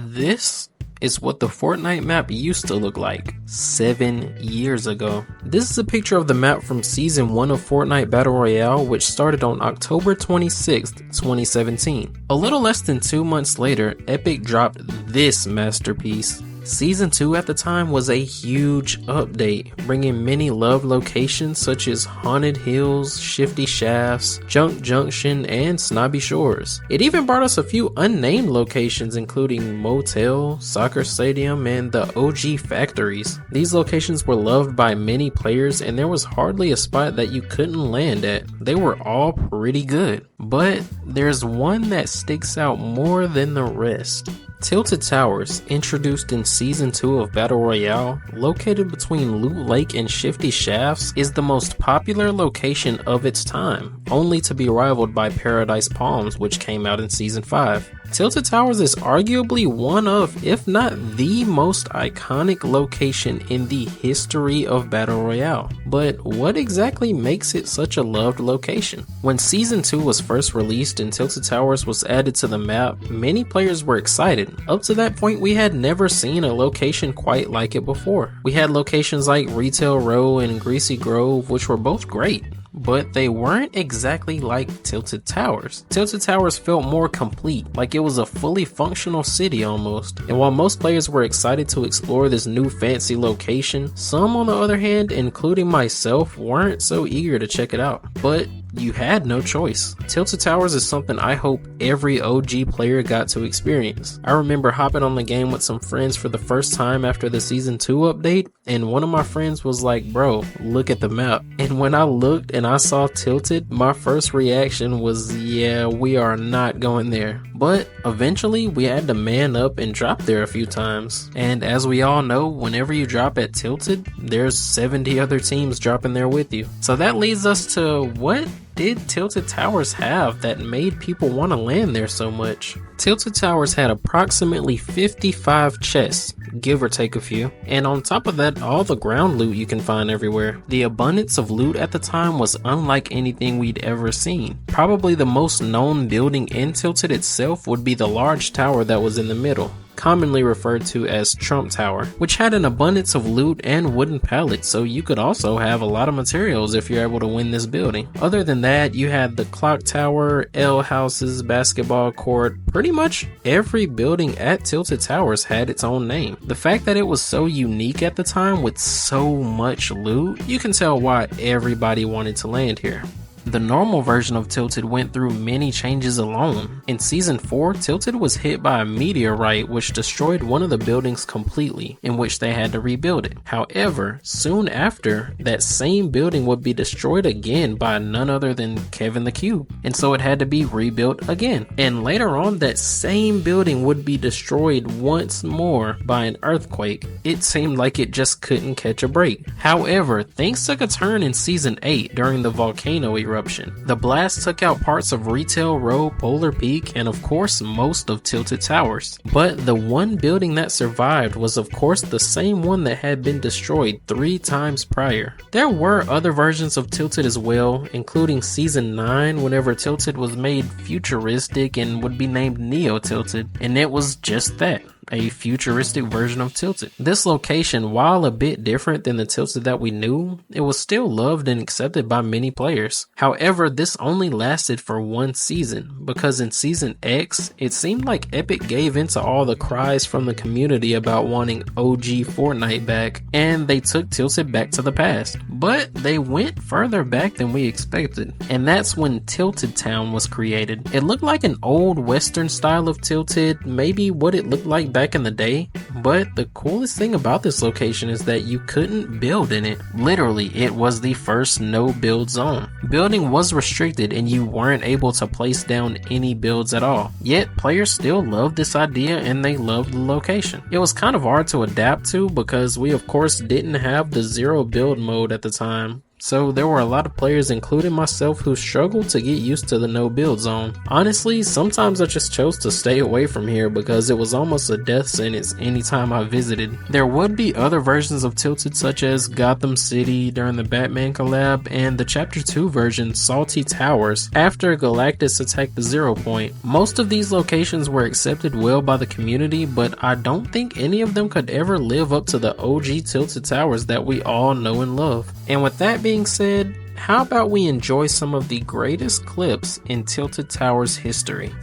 This is what the Fortnite map used to look like 7 years ago. This is a picture of the map from Season 1 of Fortnite Battle Royale, which started on October 26th, 2017. A little less than 2 months later, Epic dropped this masterpiece. Season 2 at the time was a huge update, bringing many loved locations such as Haunted Hills, Shifty Shafts, Junk Junction, and Snobby Shores. It even brought us a few unnamed locations including Motel, Soccer Stadium, and the OG Factories. These locations were loved by many players and there was hardly a spot that you couldn't land at. They were all pretty good, but there's one that sticks out more than the rest. Tilted Towers, introduced in Season 2 of Battle Royale, located between Loot Lake and Shifty Shafts, is the most popular location of its time, only to be rivaled by Paradise Palms, which came out in Season 5. Tilted Towers is arguably one of, if not the most iconic location in the history of Battle Royale. But what exactly makes it such a loved location? When Season 2 was first released and Tilted Towers was added to the map, many players were excited. Up to that point, we had never seen a location quite like it before. We had locations like Retail Row and Greasy Grove, which were both great, but they weren't exactly like Tilted Towers. Tilted Towers felt more complete, like it was a fully functional city almost. And while most players were excited to explore this new fancy location, some on the other hand, including myself, weren't so eager to check it out. But you had no choice. Tilted Towers is something I hope every OG player got to experience. I remember hopping on the game with some friends for the first time after the Season 2 update, and one of my friends was like, "Bro, look at the map." And when I looked and I saw Tilted, my first reaction was, yeah, we are not going there. But eventually we had to man up and drop there a few times. And as we all know, whenever you drop at Tilted, there's 70 other teams dropping there with you. So that leads us to, what did Tilted Towers have that made people want to land there so much? Tilted Towers had approximately 55 chests, give or take a few, and on top of that, all the ground loot you can find everywhere. The abundance of loot at the time was unlike anything we'd ever seen. Probably the most known building in Tilted itself would be the large tower that was in the middle, commonly referred to as Trump Tower, which had an abundance of loot and wooden pallets, so you could also have a lot of materials if you're able to win this building. Other than that, you had the clock tower, L houses, basketball court. Pretty much every building at Tilted Towers had its own name. The fact that it was so unique at the time with so much loot, you can tell why everybody wanted to land here. The normal version of Tilted went through many changes alone. In Season 4, Tilted was hit by a meteorite which destroyed one of the buildings completely, in which they had to rebuild it. However, soon after, that same building would be destroyed again by none other than Kevin the Cube, and so it had to be rebuilt again. And later on, that same building would be destroyed once more by an earthquake. It seemed like it just couldn't catch a break. However, things took a turn in Season 8 during the volcano eruption. The blast took out parts of Retail Row, Polar Peak, and of course most of Tilted Towers. But the one building that survived was of course the same one that had been destroyed 3 times prior. There were other versions of Tilted as well, including Season 9 whenever Tilted was made futuristic and would be named Neo Tilted, and it was just that, a futuristic version of Tilted. This location, while a bit different than the Tilted that we knew, it was still loved and accepted by many players. However, this only lasted for 1 season, because in Season X, it seemed like Epic gave into all the cries from the community about wanting OG Fortnite back, and they took Tilted back to the past. But they went further back than we expected, and that's when Tilted Town was created. It looked like an old western style of Tilted, maybe what it looked like back in the day, but the coolest thing about this location is that you couldn't build in it. Literally, it was the first no build zone. Building was restricted and you weren't able to place down any builds at all. Yet players still loved this idea and they loved the location. It was kind of hard to adapt to because we of course didn't have the zero build mode at the time. So there were a lot of players, including myself, who struggled to get used to the no build zone. Honestly, sometimes I just chose to stay away from here because it was almost a death sentence anytime I visited. There would be other versions of Tilted such as Gotham City during the Batman collab and the Chapter 2 version Salty Towers after Galactus attacked the Zero Point. Most of these locations were accepted well by the community, but I don't think any of them could ever live up to the OG Tilted Towers that we all know and love. And with that being said, how about we enjoy some of the greatest clips in Tilted Towers history?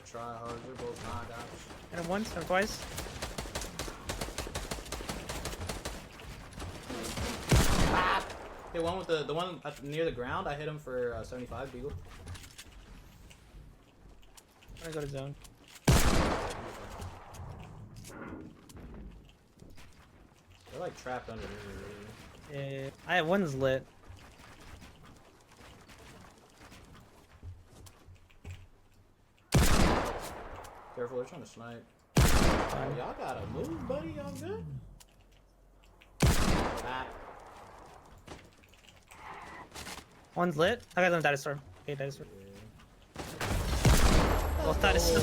Try hard, they're both knockouts. Hit him once or twice. Ah! Hit one with the one near the ground. I hit him for 75 Beagle. I'm gonna go to zone. They're like trapped under here. Yeah, I have one's lit. Careful, they're trying to snipe. Fine. Y'all gotta move, buddy. Y'all good? Back. One's lit. I got them dinosaur. Okay, dinosaur. Both Oh. dinosaur.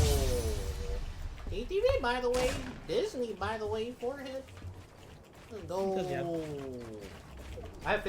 ATV, by the way. Disney, by the way. Forehead. Let's go. Good job. I have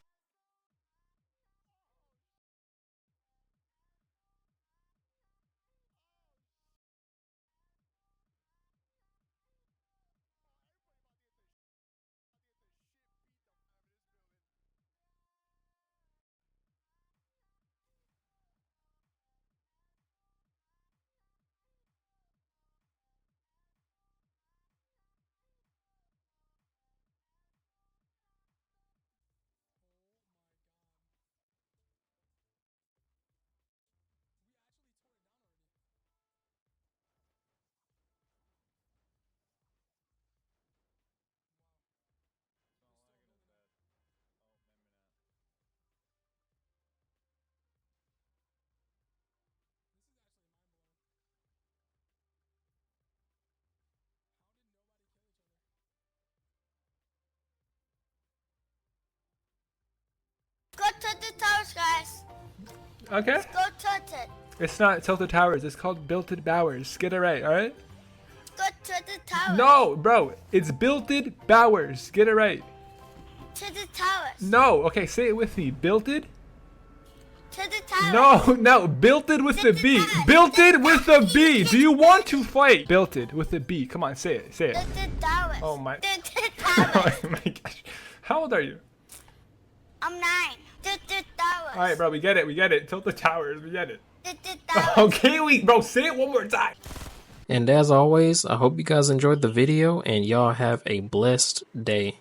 Go to the towers, guys. Okay. Let's go to it. It's not Tilted Towers. It's called Builted Bowers. Get it right, all right? Go to the towers. No, bro. It's Builted Bowers. Get it right. To the towers. No. Okay, say it with me. Builted? To the towers. No. Builted with the B. Builted with the B. Do you want to fight? Builted with the B. Come on, say it. Say it. To the towers. Oh my. To the towers. Oh my gosh. How old are you? I'm 9. To the towers. All right, bro. We get it. We get it. Tilted Towers. We get it. To the towers. Okay, bro. Say it one more time. And as always, I hope you guys enjoyed the video and y'all have a blessed day.